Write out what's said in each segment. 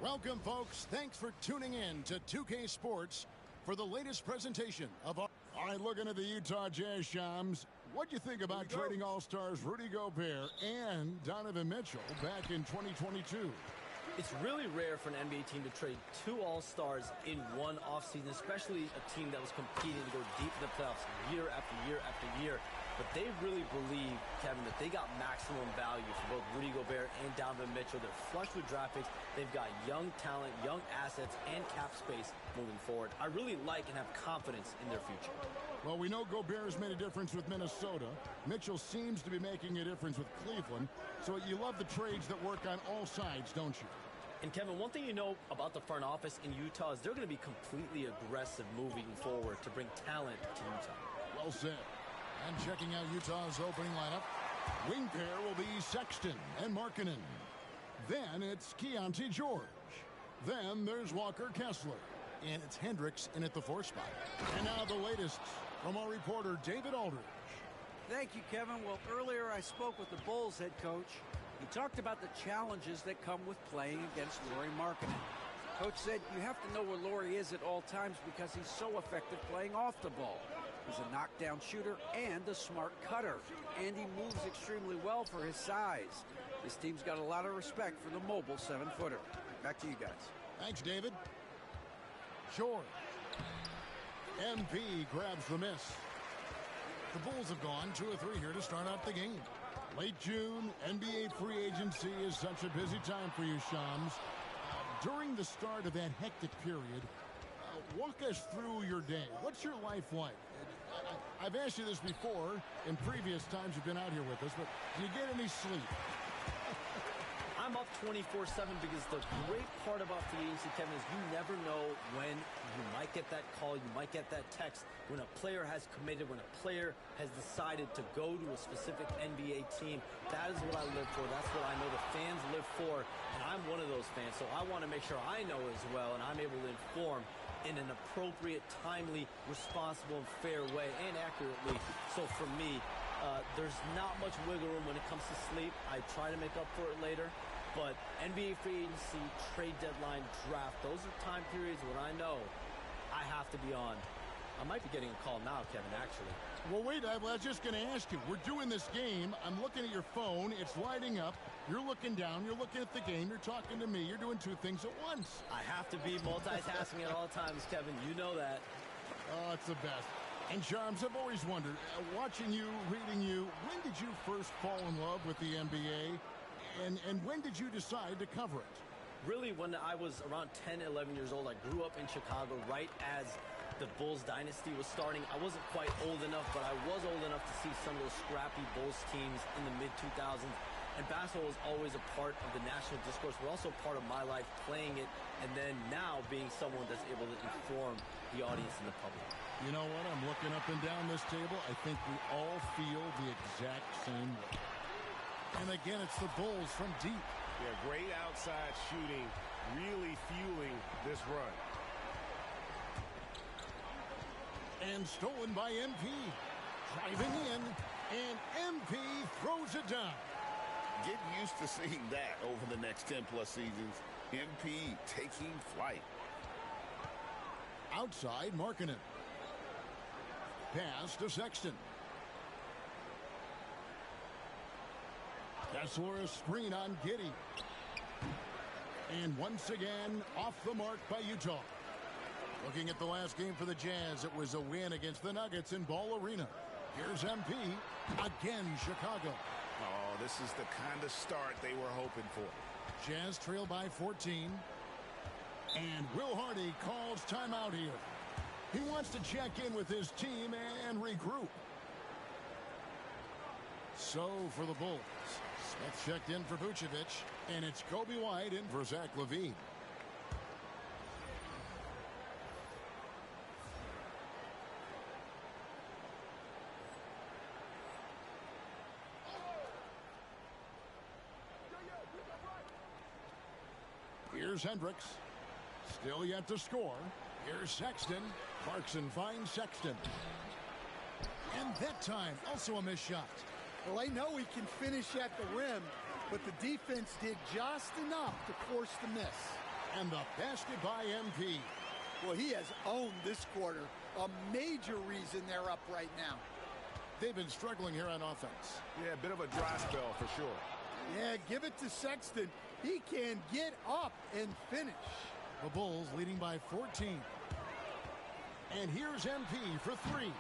Welcome, folks. Thanks for tuning in to 2K Sports for the latest presentation of our... All right, looking at the Utah Jazz, Shams. What'd you think about trading All-Stars Rudy Gobert and Donovan Mitchell back in 2022? It's really rare for an NBA team to trade two All-Stars in one offseason, especially a team that was competing to go deep in the playoffs year after year after year. But they really believe, Kevin, that they got maximum value for both Rudy Gobert and Donovan Mitchell. They're flush with draft picks. They've got young talent, young assets, and cap space moving forward. I really like and have confidence in their future. Well, we know Gobert has made a difference with Minnesota. Mitchell seems to be making a difference with Cleveland. So you love the trades that work on all sides, don't you? And Kevin, one thing you know about the front office in Utah is they're going to be completely aggressive moving forward to bring talent to Utah. Well said. And checking out Utah's opening lineup, wing pair will be Sexton and Markkanen. Then it's Keontae George. Then there's Walker Kessler. And it's Hendricks in at the 4th spot. And now the latest from our reporter, David Aldridge. Thank you, Kevin. Well, earlier I spoke with the Bulls head coach. He talked about the challenges that come with playing against Lauri Markkanen. Coach said you have to know where Lauri is at all times because he's so effective playing off the ball. He's a knockdown shooter and a smart cutter, and he moves extremely well for his size. This team's got a lot of respect for the mobile 7-footer. Back to you guys. Thanks, David. George. MP grabs the miss. The Bulls have gone 2 of 3 here to start out the game. Late June, NBA free agency is such a busy time for you, Shams. During the start of that hectic period, walk us through your day. What's your life like? I've asked you this before in previous times you've been out here with us, but do you get any sleep? I'm up 24/7 because the great part about free agency, Kevin, is you never know when you might get that call, you might get that text, when a player has committed, when a player has decided to go to a specific NBA team. That is what I live for. That's what I know the fans live for, and I'm one of those fans. So I want to make sure I know as well, and I'm able to inform in an appropriate, timely, responsible, and fair way, and accurately. So for me, there's not much wiggle room when it comes to sleep. I try to make up for it later. But NBA free agency, trade deadline, draft, those are time periods when I know I have to be on. I might be getting a call now, Kevin, actually. Well, wait, I was just going to ask you. We're doing this game. I'm looking at your phone. It's lighting up. You're looking down. You're looking at the game. You're talking to me. You're doing 2 things at once. I have to be multitasking at all times, Kevin. You know that. Oh, it's the best. And, Shams, I've always wondered, watching you, reading you, when did you first fall in love with the NBA? And when did you decide to cover it? Really, when I was around 10, 11 years old, I grew up in Chicago right as the Bulls dynasty was starting. I wasn't quite old enough, but I was old enough to see some of those scrappy Bulls teams in the mid-2000s. And basketball was always a part of the national discourse, but also part of my life playing it, and then now being someone that's able to inform the audience and the public. You know what? I'm looking up and down this table. I think we all feel the exact same way. And again, it's the Bulls from deep. Yeah, great outside shooting, really fueling this run. And stolen by MP. Driving in, and MP throws it down. Get used to seeing that over the next 10-plus seasons. MP taking flight. Outside, Markkanen. Pass to Sexton. Kessler a screen on Giddey. And once again, off the mark by Utah. Looking at the last game for the Jazz, it was a win against the Nuggets in Ball Arena. Here's MP. Again, Chicago. Oh, this is the kind of start they were hoping for. Jazz trail by 14. And Will Hardy calls timeout here. He wants to check in with his team and regroup. So for the Bulls, Smith checked in for Vucevic, and it's Kobe White in for Zach LaVine. Here's Hendricks. Still yet to score. Here's Sexton. Clarkson finds Sexton. And that time, also a missed shot. Well, I know he can finish at the rim, but the defense did just enough to force the miss. And the basket by MP. Well, he has owned this quarter. A major reason they're up right now. They've been struggling here on offense. Yeah, a bit of a dry spell for sure. Yeah, give it to Sexton. He can get up and finish. The Bulls leading by 14. And here's MP for three.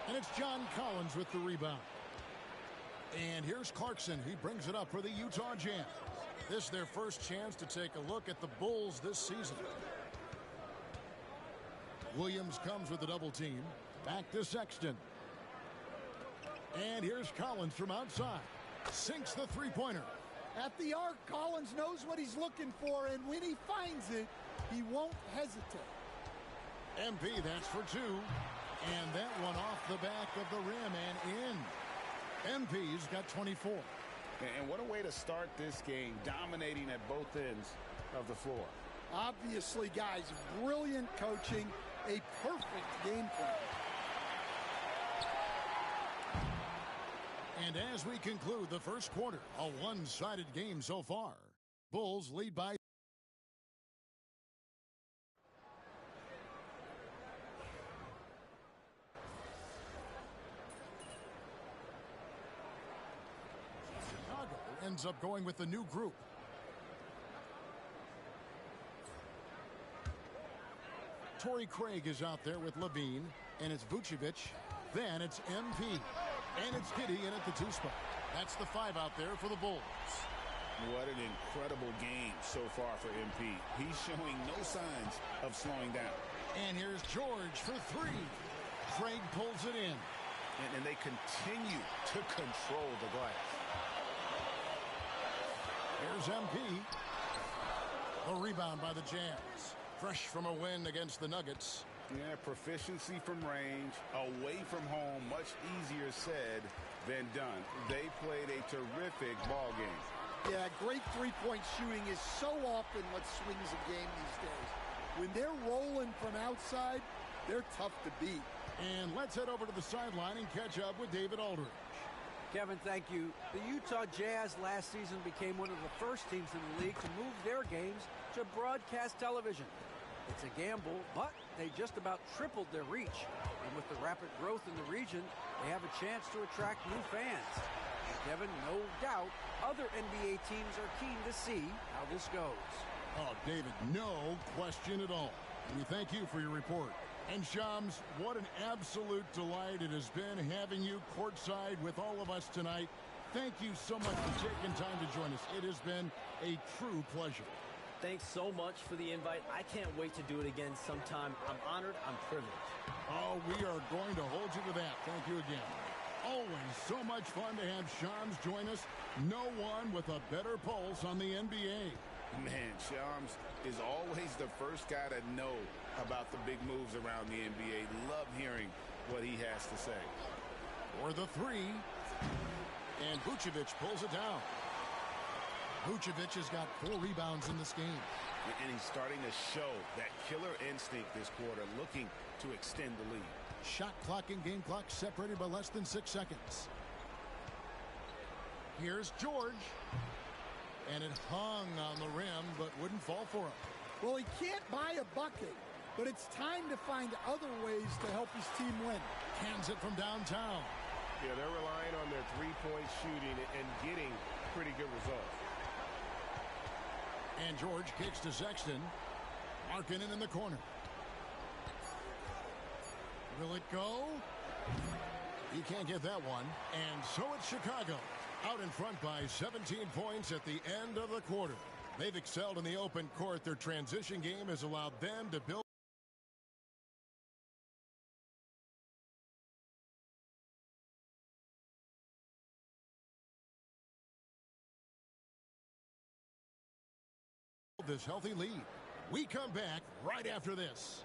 And it's John Collins with the rebound. And here's Clarkson. He brings it up for the Utah Jazz. This is their first chance to take a look at the Bulls this season. Williams comes with a double team. Back to Sexton. And here's Collins from outside. Sinks the three-pointer. At the arc, Collins knows what he's looking for, and when he finds it, he won't hesitate. MP, that's for two. And that one off the back of the rim and in. MP's got 24. And what a way to start this game, dominating at both ends of the floor. Obviously, guys, brilliant coaching, a perfect game plan. And as we conclude the first quarter, a one-sided game so far. Bulls lead by. Chicago ends up going with the new group. Torrey Craig is out there with Levine, and it's Vucevic. Then it's MP. And it's Giddey in at the two spot. That's the five out there for the Bulls. What an incredible game so far for MP. He's showing no signs of slowing down. And here's George for three. Craig pulls it in. And they continue to control the glass. Here's MP. A rebound by the Jazz. Fresh from a win against the Nuggets. Yeah, proficiency from range, away from home, much easier said than done. They played a terrific ball game. Yeah, great three-point shooting is so often what swings a game these days. When they're rolling from outside, they're tough to beat. And let's head over to the sideline and catch up with David Aldridge. Kevin, thank you. The Utah Jazz last season became one of the first teams in the league to move their games to broadcast television. It's a gamble, but they just about tripled their reach. And with the rapid growth in the region, they have a chance to attract new fans. Kevin, no doubt, other NBA teams are keen to see how this goes. Oh, David, no question at all. We thank you for your report. And Shams, what an absolute delight it has been having you courtside with all of us tonight. Thank you so much for taking time to join us. It has been a true pleasure. Thanks so much for the invite. I can't wait to do it again sometime. I'm honored. I'm privileged. Oh, we are going to hold you to that. Thank you again. Always so much fun to have Shams join us. No one with a better pulse on the NBA. Man, Shams is always the first guy to know about the big moves around the NBA. Love hearing what he has to say. For the three. And Vucevic pulls it down. Vucevic has got 4 rebounds in this game. And he's starting to show that killer instinct this quarter, looking to extend the lead. Shot clock and game clock separated by less than 6 seconds. Here's George. And it hung on the rim, but wouldn't fall for him. Well, he can't buy a bucket, but it's time to find other ways to help his team win. Hands it from downtown. Yeah, they're relying on their three-point shooting and getting pretty good results. And George kicks to Sexton. Markkanen in the corner. Will it go? He can't get that one. And so it's Chicago. Out in front by 17 points at the end of the quarter. They've excelled in the open court. Their transition game has allowed them to build this healthy lead. We come back right after this.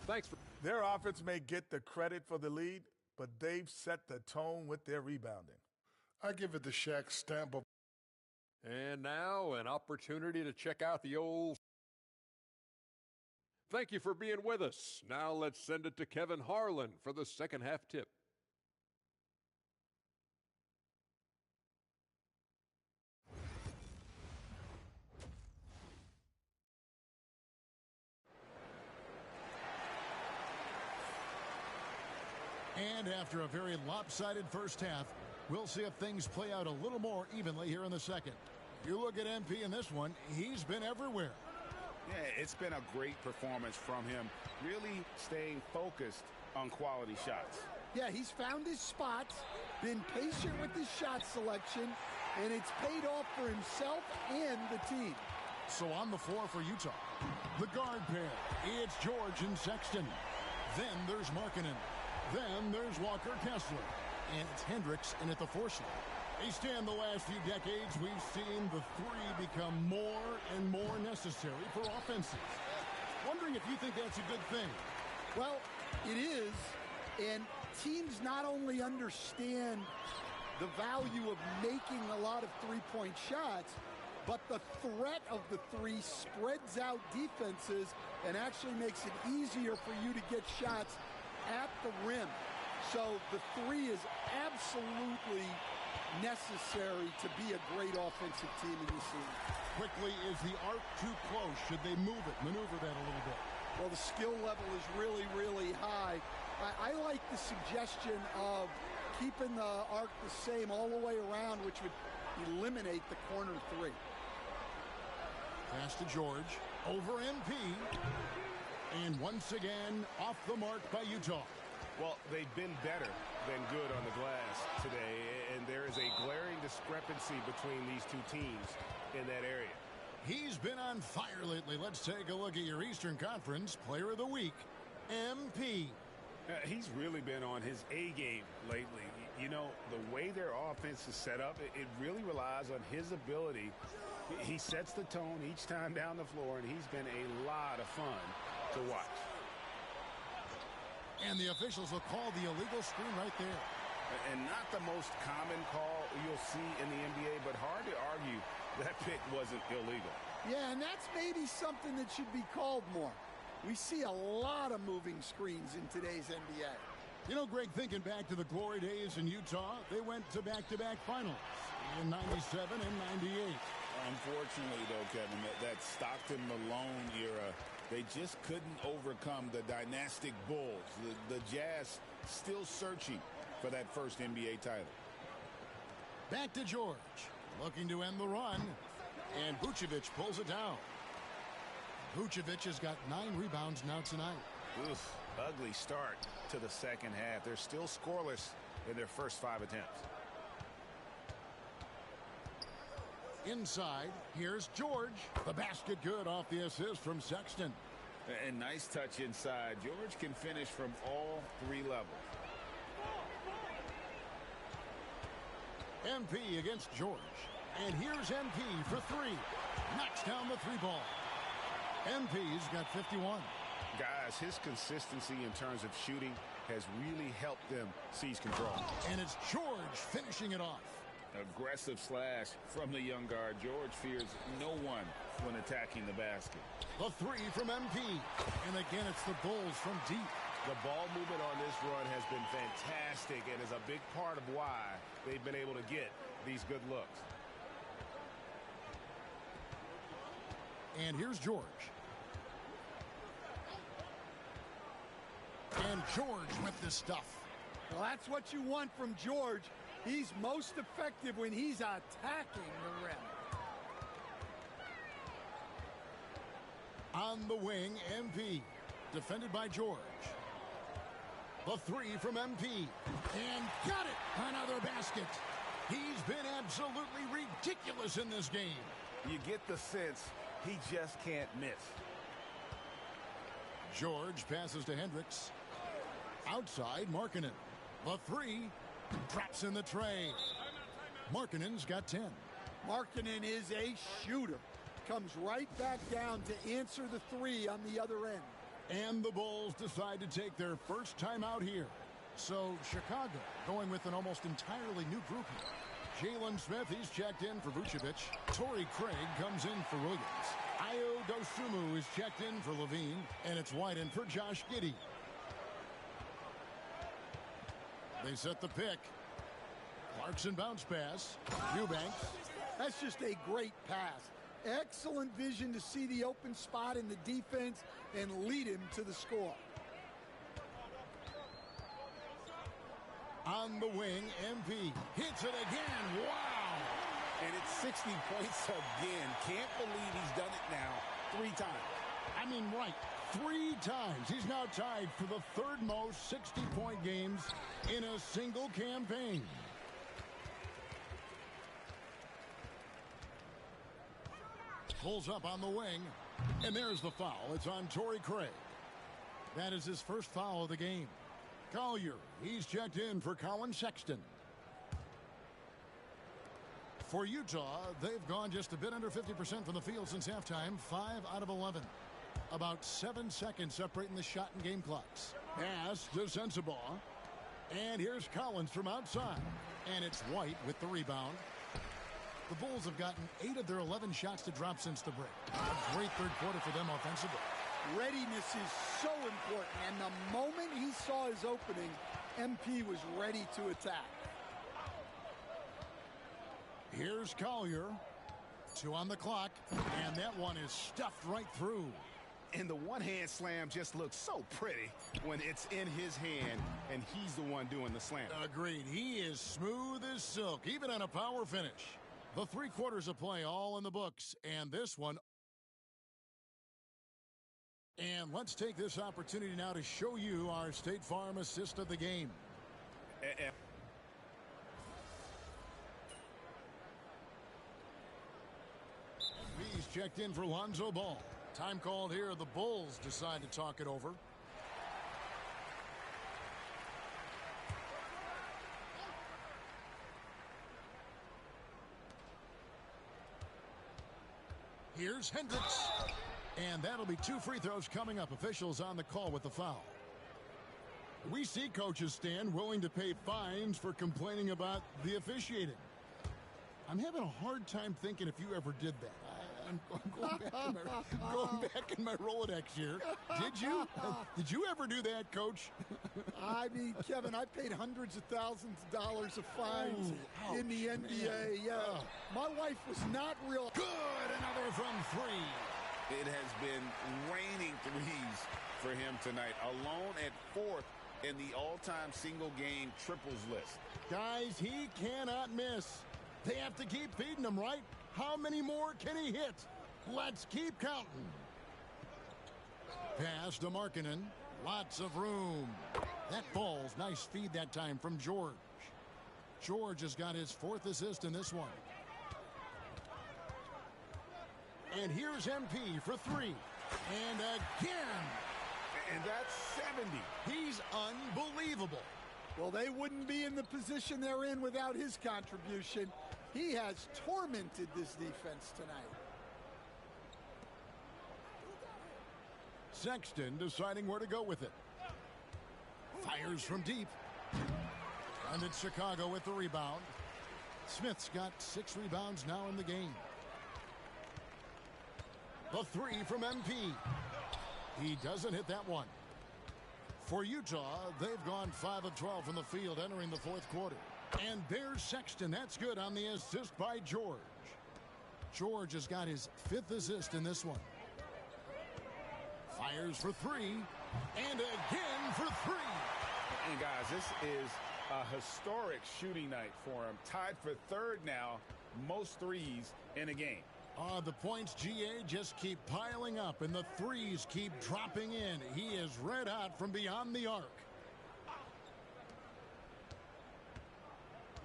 Thanks. Their offense may get the credit for the lead, but they've set the tone with their rebounding. I give it the Shaq stamp of. And now an opportunity to check out the old... Thank you for being with us. Now let's send it to Kevin Harlan for the second half tip. And after a very lopsided first half, we'll see if things play out a little more evenly here in the second. You look at MP in this one, he's been everywhere. Yeah, it's been a great performance from him, really staying focused on quality shots. Yeah, he's found his spots, been patient with his shot selection, and it's paid off for himself and the team. So on the floor for Utah, the guard pair, it's George and Sexton. Then there's Markkanen. Then there's Walker Kessler. And it's Hendricks in at the 4 slot. They stand the last few decades, we've seen the three become more and more necessary for offenses. Wondering if you think that's a good thing. Well, it is, and teams not only understand the value of making a lot of three-point shots, but the threat of the three spreads out defenses and actually makes it easier for you to get shots at the rim. So the three is absolutely necessary to be a great offensive team in this league. Quickly, is the arc too close? Should they move it, maneuver that a little bit? Well, the skill level is really, really high. I like the suggestion of keeping the arc the same all the way around, which would eliminate the corner three. Pass to George, over MP, and once again off the mark by Utah. Well, they've been better than good on the glass today, and there is a glaring discrepancy between these two teams in that area. He's been on fire lately. Let's take a look at your Eastern Conference Player of the Week, MP. He's really been on his A game lately. You know, the way their offense is set up, it really relies on his ability. He sets the tone each time down the floor, and he's been a lot of fun to watch. And the officials will call the illegal screen right there. And not the most common call you'll see in the NBA, but hard to argue that pick wasn't illegal. Yeah, and that's maybe something that should be called more. We see a lot of moving screens in today's NBA. You know, Greg, thinking back to the glory days in Utah, they went to back-to-back finals in 97 and 98. Unfortunately, though, Kevin, that Stockton-Malone era, they just couldn't overcome the dynastic Bulls. The Jazz still searching for that first NBA title. Back to George, looking to end the run, and Vucevic pulls it down. Vucevic has got 9 rebounds now tonight. Oof, ugly start to the second half. They're still scoreless in their first 5 attempts. Inside, here's George. The basket good off the assist from Sexton. And nice touch inside. George can finish from all 3 levels. MP against George. And here's MP for 3. Knocks down the 3-ball. MP's got 51. Guys, his consistency in terms of shooting has really helped them seize control. And it's George finishing it off. Aggressive slash from the young guard. George fears no one when attacking the basket. The 3 from MP. And again, it's the Bulls from deep. The ball movement on this run has been fantastic and is a big part of why they've been able to get these good looks. And here's George. And George with the stuff. Well, that's what you want from George. He's most effective when he's attacking the rim. On the wing, MP. Defended by George. The 3 from MP. And got it! Another basket. He's been absolutely ridiculous in this game. You get the sense he just can't miss. George passes to Hendricks. Outside, Markkanen. The 3 drops in the tray. Markkanen's got 10. Markkanen is a shooter. Comes right back down to answer the 3 on the other end. And the Bulls decide to take their first time out here. So Chicago going with an almost entirely new group here. Jalen Smith, he's checked in for Vucevic. Torrey Craig comes in for Williams. Ayo Dosunmu is checked in for Levine. And it's White in for Josh Giddey. They set the pick. Clarkson bounce pass. Eubanks. That's just a great pass. Excellent vision to see the open spot in the defense and lead him to the score. On the wing, MP hits it again. Wow! And it's 60 points again. Can't believe he's done it now 3 times. I mean, right. 3 times. He's now tied for the 3rd most 60-point games in a single campaign. Pulls up on the wing. And there's the foul. It's on Torrey Craig. That is his first foul of the game. Collier, he's checked in for Colin Sexton. For Utah, they've gone just a bit under 50% from the field since halftime. 5 out of 11. About 7 seconds separating the shot and game clocks. Pass to Sensabaugh. And here's Collins from outside. And it's White with the rebound. The Bulls have gotten 8 of their 11 shots to drop since the break. A great third quarter for them offensively. Readiness is so important, and the moment he saw his opening, MP was ready to attack. Here's Collier. 2 on the clock, and that one is stuffed right through. And the one-hand slam just looks so pretty when it's in his hand, and he's the one doing the slam. Agreed. He is smooth as silk, even on a power finish. The 3 quarters of play all in the books, and this one. And let's take this opportunity now to show you our State Farm assist of the game. He's checked in for Lonzo Ball. Time called here. The Bulls decide to talk it over. Here's Hendricks. And that'll be 2 free throws coming up. Officials on the call with the foul. We see coaches stand willing to pay fines for complaining about the officiating. I'm having a hard time thinking if you ever did that. I'm going back in my Rolodex here. Did you? Did you ever do that, Coach? I mean, Kevin, I paid hundreds of thousands of dollars of fines in the NBA. Yeah, my wife was not real good. Another from 3. It has been raining threes for him tonight, alone at 4th in the all-time single-game triples list. Guys, he cannot miss. They have to keep feeding him, right? How many more can he hit? Let's keep counting. Pass to Markkanen. Lots of room. That falls. Nice feed that time from George. George has got his 4th assist in this one. And here's MP for 3. And again. And that's 70. He's unbelievable. Well, they wouldn't be in the position they're in without his contribution. He has tormented this defense tonight. Sexton deciding where to go with it. Fires from deep. And it's Chicago with the rebound. Smith's got 6 rebounds now in the game. The 3 from MP. He doesn't hit that one. For Utah, they've gone 5 of 12 from the field entering the 4th quarter. And there's Sexton. That's good on the assist by George. George has got his 5th assist in this one. Fires for 3. And again for 3. And guys, this is a historic shooting night for him. Tied for 3rd now, most threes in a game. The points, GA, just keep piling up, and the threes keep dropping in. He is red hot from beyond the arc.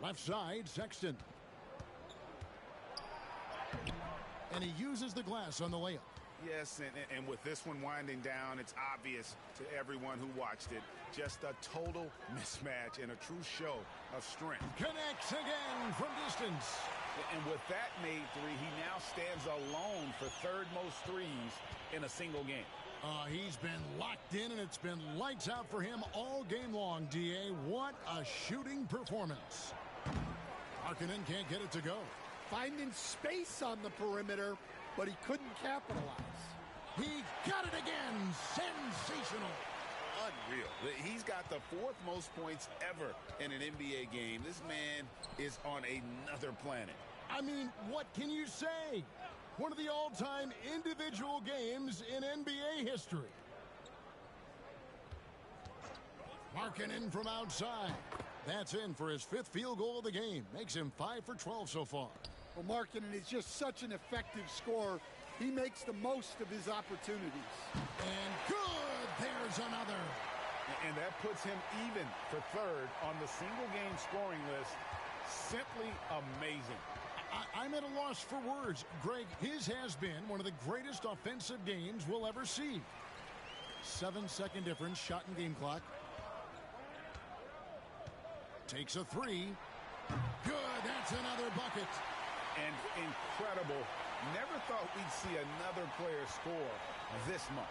Left side, Sexton. And he uses the glass on the layup. Yes, and with this one winding down, it's obvious to everyone who watched it. Just a total mismatch and a true show of strength. Connects again from distance. And with that made 3, he now stands alone for 3rd most threes in a single game. He's been locked in, and it's been lights out for him all game long, DA. What a shooting performance. Markkanen can't get it to go. Finding space on the perimeter, but he couldn't capitalize. He got it again. Sensational. Unreal. He's got the 4th most points ever in an NBA game. This man is on another planet. I mean, what can you say? One of the all-time individual games in NBA history. Markkanen from outside. That's in for his 5th field goal of the game. Makes him 5 for 12 so far. Well, Markkanen is just such an effective scorer. He makes the most of his opportunities. And good. There's another. And that puts him even for 3rd on the single-game scoring list. Simply amazing. I'm at a loss for words. Greg, his has been one of the greatest offensive games we'll ever see. 7-second difference, shot and game clock. Takes a 3. Good, that's another bucket. And incredible. Never thought we'd see another player score this much.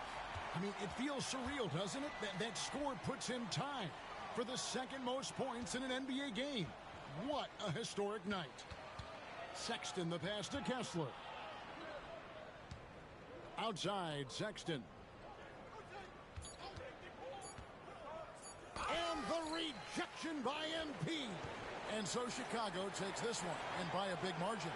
I mean, it feels surreal, doesn't it? That score puts him tied for the 2nd most points in an NBA game. What a historic night. Sexton the pass to Kessler. Outside, Sexton. And the rejection by MP. And so Chicago takes this one, and by a big margin.